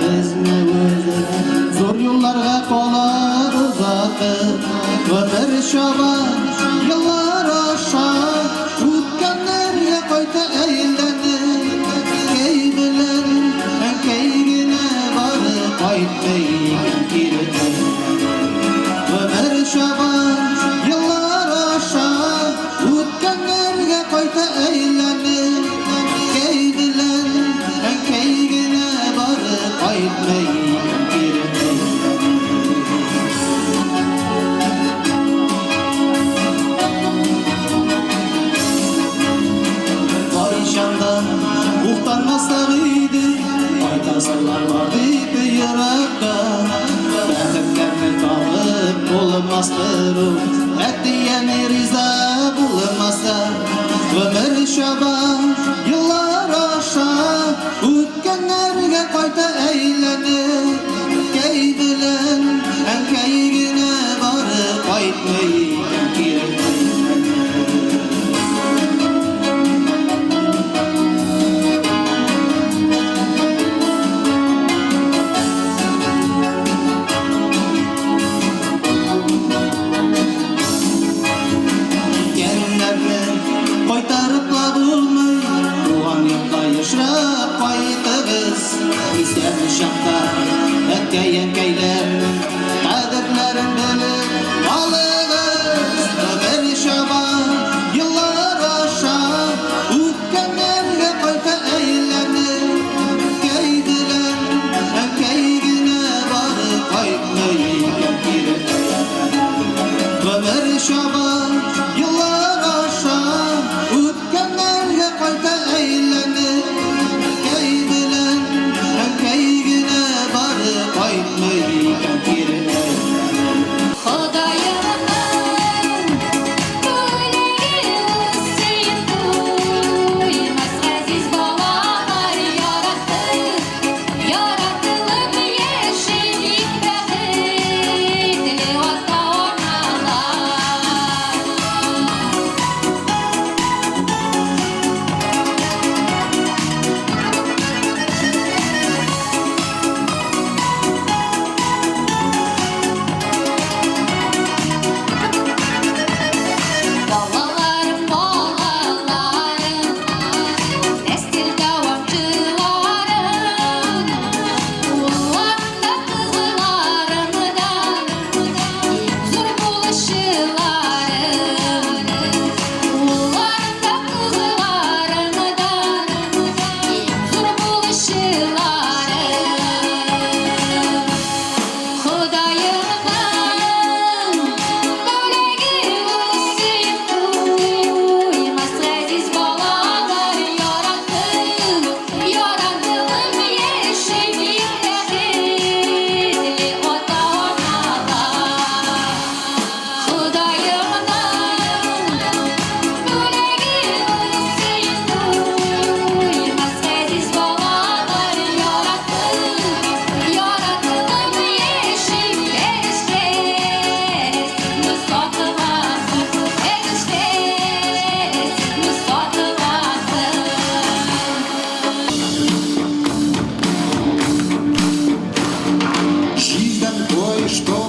Bizne zor yollarga qolar uzatib ömür şaban yıllar aşar o'tganlarga qayta aylanib keydilar keygine barib qaytmay kirdi ömür şaban yıllar aşar o'tganlarga qayta aylanib keydilar keygine barib qaytmay kirdi Muhtarmaslarıydı, aytasılar vardı yürekte. Bәхетlerini tağıp bulunmazdır o, etdiyeni riza bulunmazsa. Ömür şaban, yıllar aşar, o'tganlarga qayta aylanib, keydiler, keygine barib qaytmay kirdi. Qaytarıp da bulmay, tuğan yakta yaşrap qaytığız. İzler şakta, etkeyen keylerinin kadirlerin bilip alığız. Ömür şaban, yıllar aşar, o'tganlarga qayta aylanib, keydiler, keygine barib qaytmay kirdi. Ömür şaban, yıllar aşar, o'tganlarga qayta aylanib, keydiler, keygine barib qaytmay kirdi.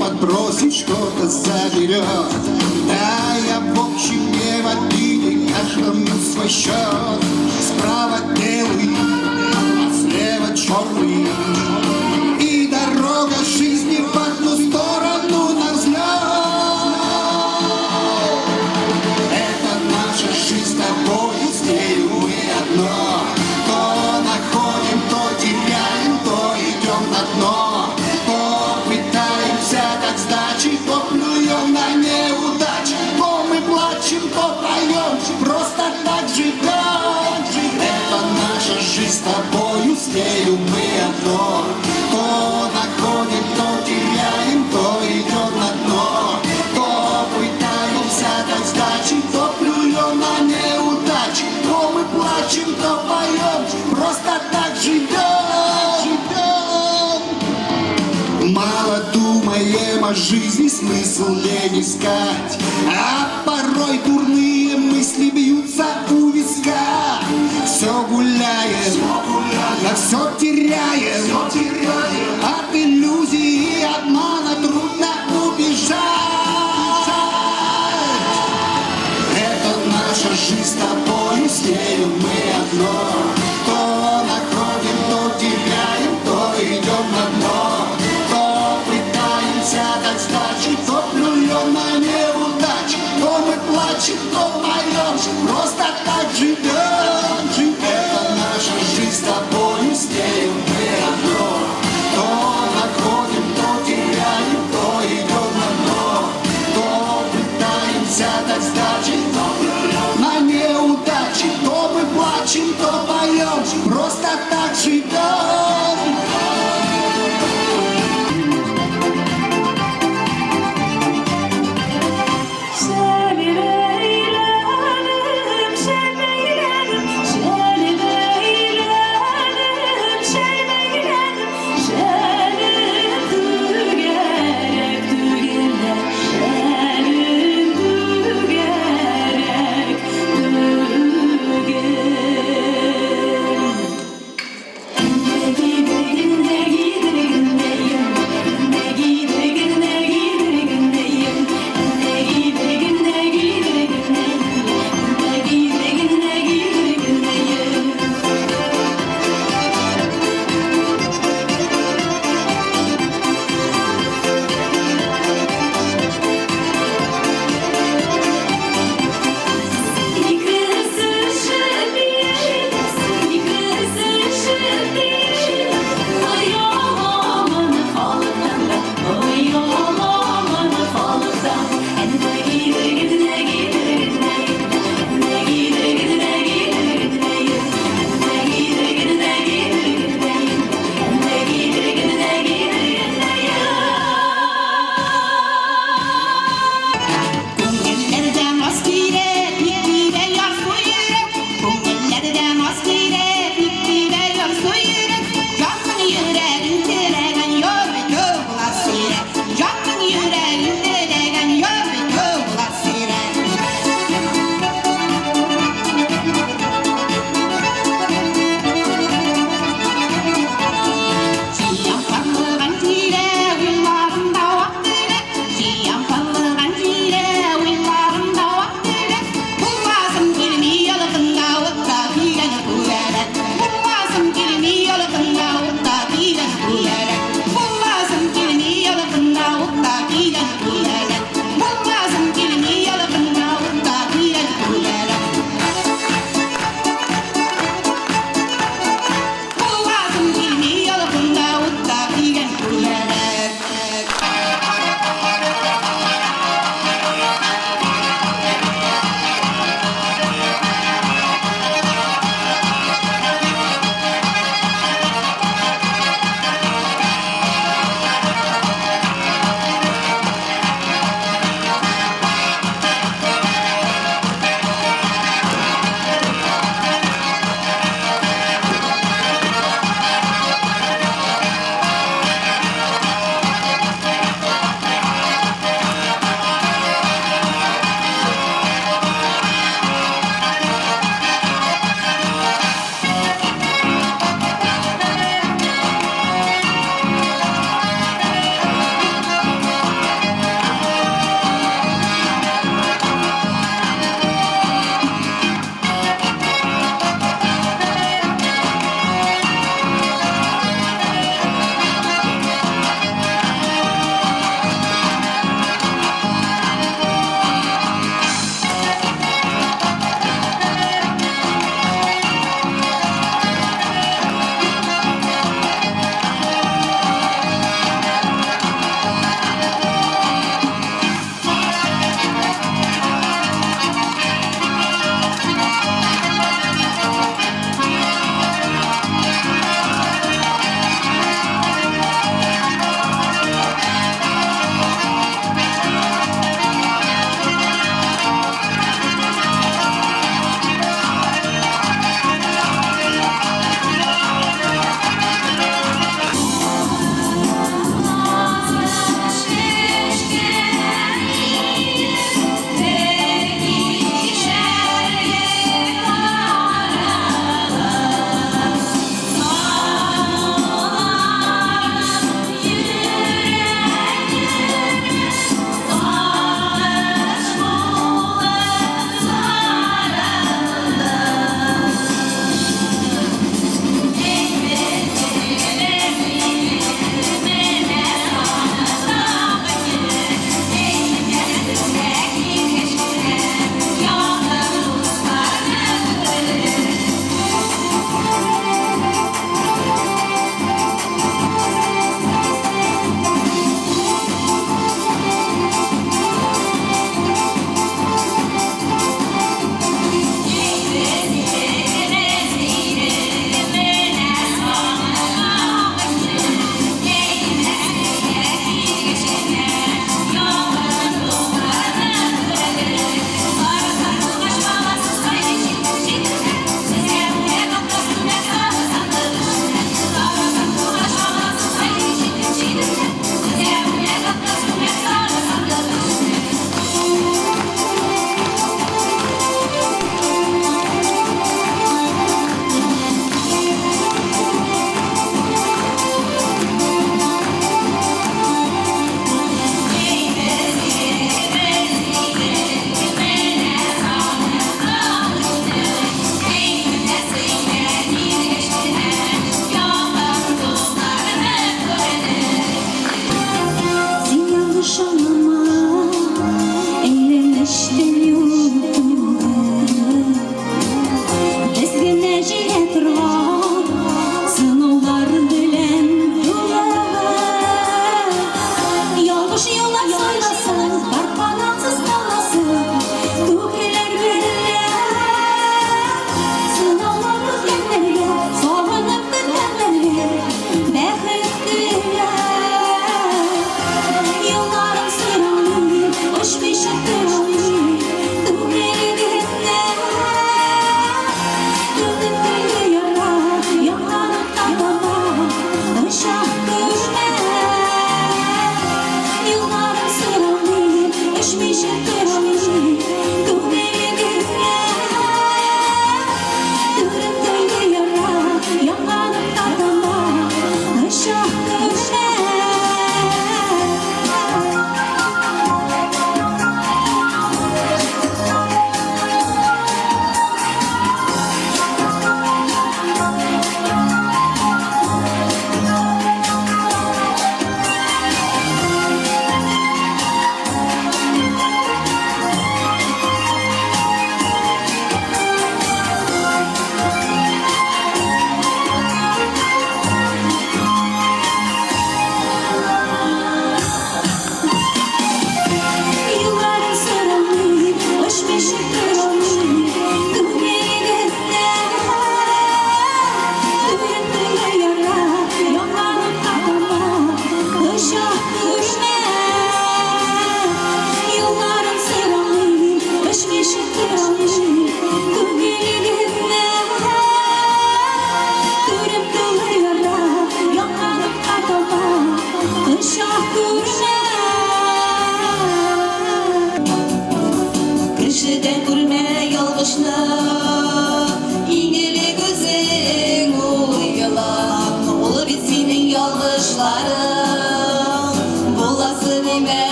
Подбросить что-то заберет. Да, я в общем не в обиде, каждому свой счет. Справа белый, а слева черный. И дорога жизни в одну сторону на взлет. Это наша жизнь с тобой, с нею мы одно. То находим, то теряем, то идем на дно. То плюем на неудачи, то мы плачем, то поем, просто так живем. Это наша жизнь с тобою, с нею мы одно. То находим, то теряем, то идем на дно. То пытаемся дать сдачи, то плюем на неудачи, то мы плачем, то поем, просто так живем. Мало думаем о жизни, смысл лень искать, а порой дурные мысли бьются у виска. все гуляем, на все теряем. От иллюзий и обмана трудно убежать. Это наша жизнь с тобою, с нею мы одно. То находим, то теряем, то идем на дно. То пытаемся дать сдачи, то плюем на неудачи. То мы плачем, то поем, просто так живем. Это наша жизнь с тобою, с нею мы одно. То находим, то теряем, то идем на дно. То пытаемся дать сдачи, то плюем на неудачи. То мы плачем, то поем, просто так живем.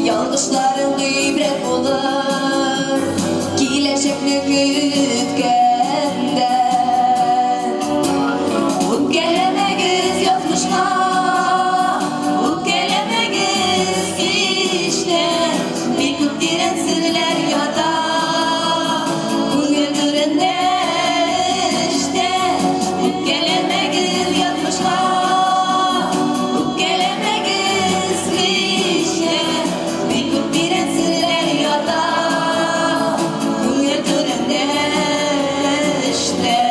Yalnızların ibret olur Gelecekni kütkende Öpkelemegiz yokmuşma Öpkelemegiz işte Bir köptiren sırlar yada Güldürende işte Öpkelemegiz yokmuşma Öpkelemegiz işte Bir köptiren sırlar yada Güldürende işte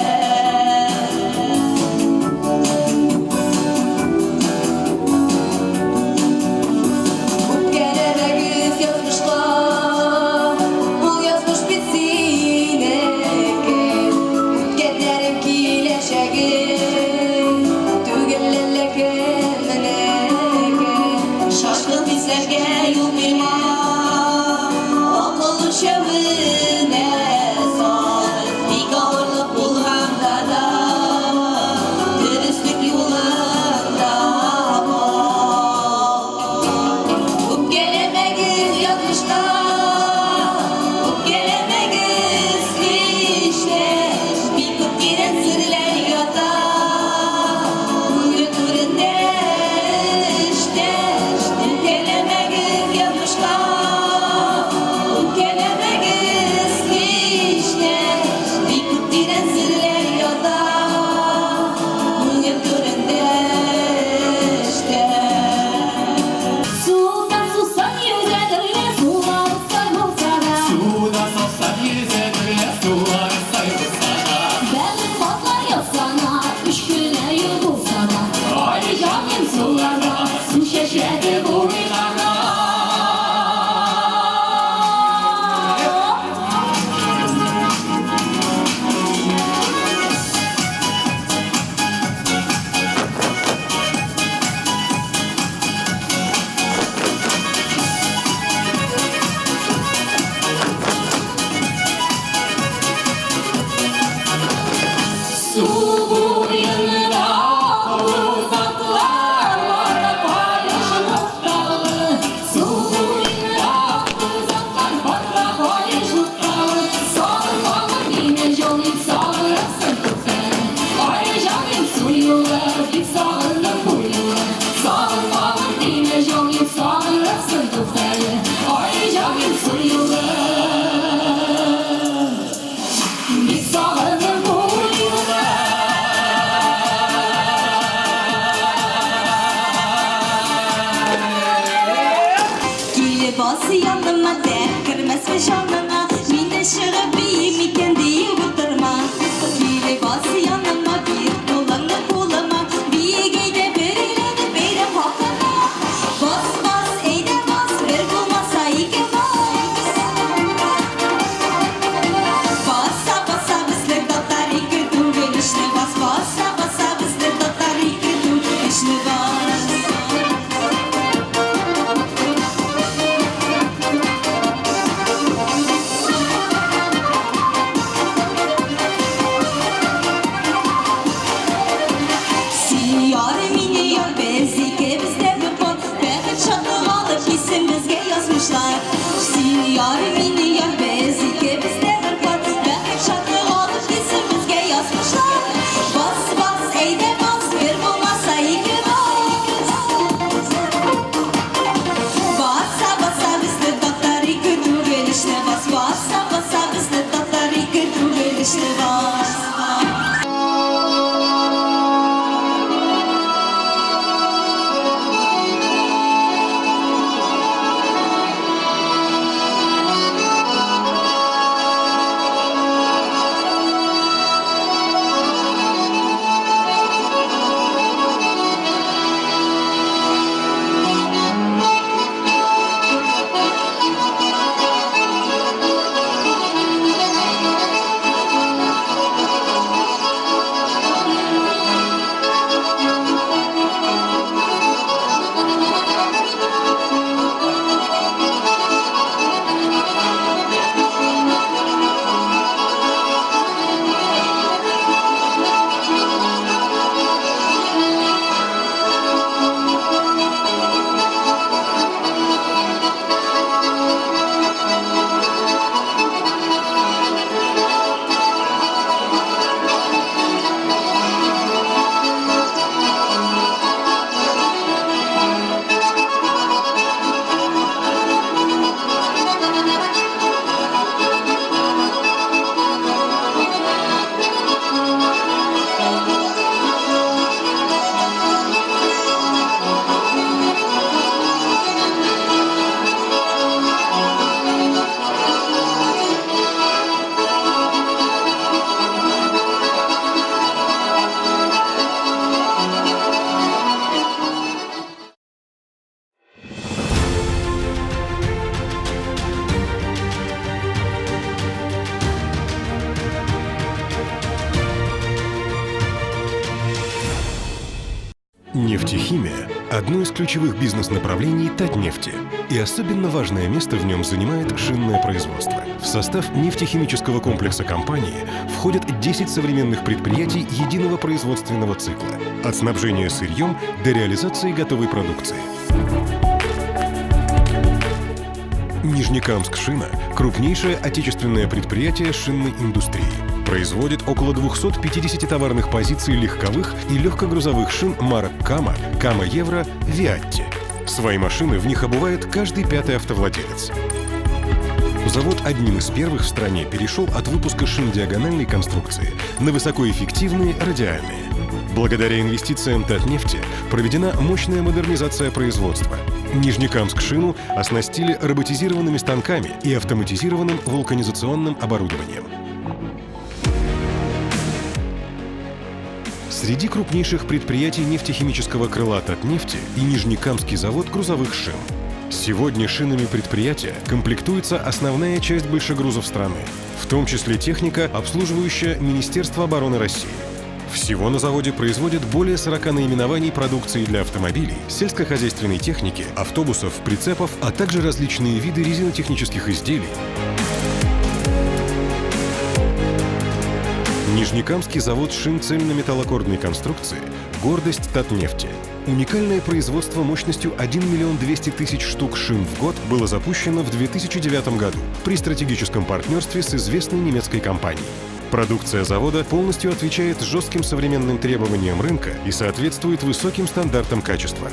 Öpkelemegiz yazmışlar Bu yazmış bitsin ekin Öpkenlerim kileşegin Tügelleleken ekin Şaşkın bizlerge yol bilmem Akıllı şevine sal Bir kavurluk bulğanda da Dürüstlük yolunda bol Öpkelemegiz yazmışlar Öpkelemegiz işte Bir köptiren sırlar yada Götüründe işte Öpkelemegiz yazmışlar Öpkelemegiz işte Bir köptiren sırlar yada Götüründe işte Suda susan yüzedile sular sayılsana Suda sofsan yüzedile sular sayılsana Benim patlar yapsana Üç güne yıkılsana Ay canım sularda su şeşedi boylara Su boyunda uzaklarda paylaşılıp dağılır Su boyunda uzaklarda paylaşılıp dağılır Sağlıklı yine canım sağlıksın tutar Ay canım suyular bir sağlık buyular Sağlıklı yine canım sağlıksın tutar Ay canım suyular bir sağlık Gülü bası yanıma dert kırmaz şanına Mine şırabiyim iken diye uydurma Gülü bası yanıma bir dolanı bulama Bir geyde birileri benim hakkıma Bas bas eyde bas ver bulmasa iki bas Basa basa bizle dotar iki dur gelişine bas Basa basa bizle dotar iki dur gelişine bas Yar mini yar bezike bizde bir pot Peki çatı alıp isimizge yazmışlar Yar mini yar bezike bizde bir pot Peki çatı alıp isimizge yazmışlar Bas bas eyde bas bir bulmasa iki bas Basa basa bizde tatlar iki dur gelişine bas Basa basa bizde tatlar iki dur gelişine bas Нефтехимия – одно из ключевых бизнес-направлений Татнефти, и особенно важное место в нем занимает шинное производство. В состав нефтехимического комплекса компании входят 10 современных предприятий единого производственного цикла – от снабжения сырьем до реализации готовой продукции. Нижнекамск-Шина – крупнейшее отечественное предприятие шинной индустрии. Производит около 250 товарных позиций легковых и легкогрузовых шин марок Кама, Кама Евро, Виатти. Свои машины в них обувает каждый пятый автовладелец. Завод одним из первых в стране перешел от выпуска шин диагональной конструкции на высокоэффективные радиальные. Благодаря инвестициям Татнефти проведена мощная модернизация производства. Нижнекамск-Шину оснастили роботизированными станками и автоматизированным вулканизационным оборудованием. Среди крупнейших предприятий нефтехимического крыла Татнефти и Нижнекамский завод грузовых шин. Сегодня шинами предприятия комплектуется основная часть большегрузов страны, в том числе техника, обслуживающая Министерство обороны России. Всего на заводе производят более 40 наименований продукции для автомобилей, сельскохозяйственной техники, автобусов, прицепов, а также различные виды резинотехнических изделий. Нижнекамский завод шин цельнометаллокордной конструкции – гордость Татнефти. Уникальное производство мощностью 1 200 000 штук шин в год было запущено в 2009 году при стратегическом партнерстве с известной немецкой компанией. Продукция завода полностью отвечает жестким современным требованиям рынка и соответствует высоким стандартам качества.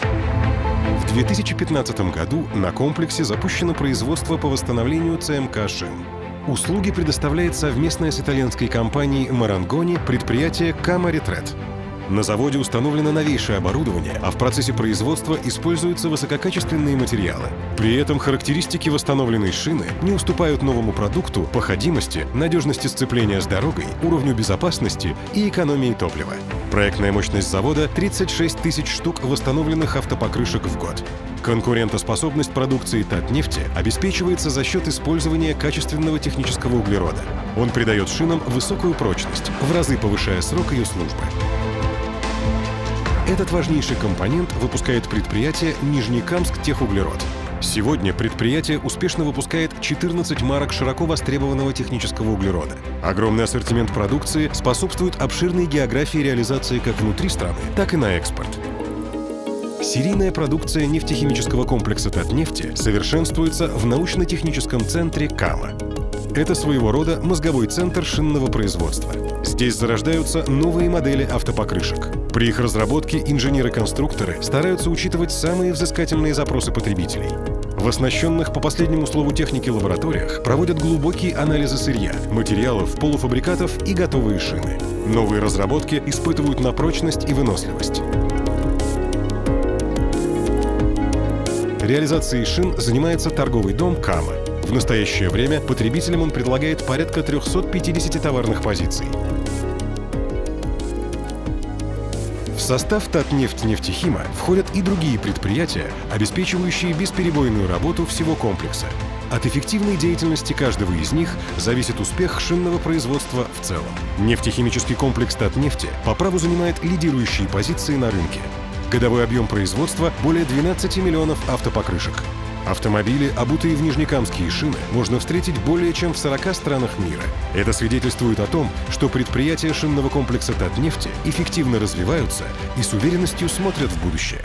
В 2015 году на комплексе запущено производство по восстановлению ЦМК шин. Услуги предоставляет совместное с итальянской компанией Marangoni предприятие Кама Ретрет. На заводе установлено новейшее оборудование, а в процессе производства используются высококачественные материалы. При этом характеристики восстановленной шины не уступают новому продукту по ходимости, надежности сцепления с дорогой, уровню безопасности и экономии топлива. Проектная мощность завода – 36 000 штук восстановленных автопокрышек в год. Конкурентоспособность продукции Татнефти обеспечивается за счет использования качественного технического углерода. Он придает шинам высокую прочность, в разы повышая срок ее службы. Этот важнейший компонент выпускает предприятие Нижнекамск Техуглерод. Сегодня предприятие успешно выпускает 14 марок широко востребованного технического углерода. Огромный ассортимент продукции способствует обширной географии реализации как внутри страны, так и на экспорт. Серийная продукция нефтехимического комплекса Татнефти совершенствуется в научно-техническом центре Кама. Это своего рода мозговой центр шинного производства. Здесь зарождаются новые модели автопокрышек. При их разработке инженеры-конструкторы стараются учитывать самые взыскательные запросы потребителей. В оснащенных по последнему слову техники лабораториях проводят глубокие анализы сырья, материалов, полуфабрикатов и готовые шины. Новые разработки испытывают на прочность и выносливость. Реализацией шин занимается торговый дом Кама. В настоящее время потребителям он предлагает порядка 350 товарных позиций. В состав Татнефть-Нефтехима входят и другие предприятия, обеспечивающие бесперебойную работу всего комплекса. От эффективной деятельности каждого из них зависит успех шинного производства в целом. Нефтехимический комплекс Татнефти по праву занимает лидирующие позиции на рынке. Годовой объем производства более 12 миллионов автопокрышек. Автомобили, обутые в нижнекамские шины, можно встретить более чем в 40 странах мира. Это свидетельствует о том, что предприятия шинного комплекса Татнефти эффективно развиваются и с уверенностью смотрят в будущее.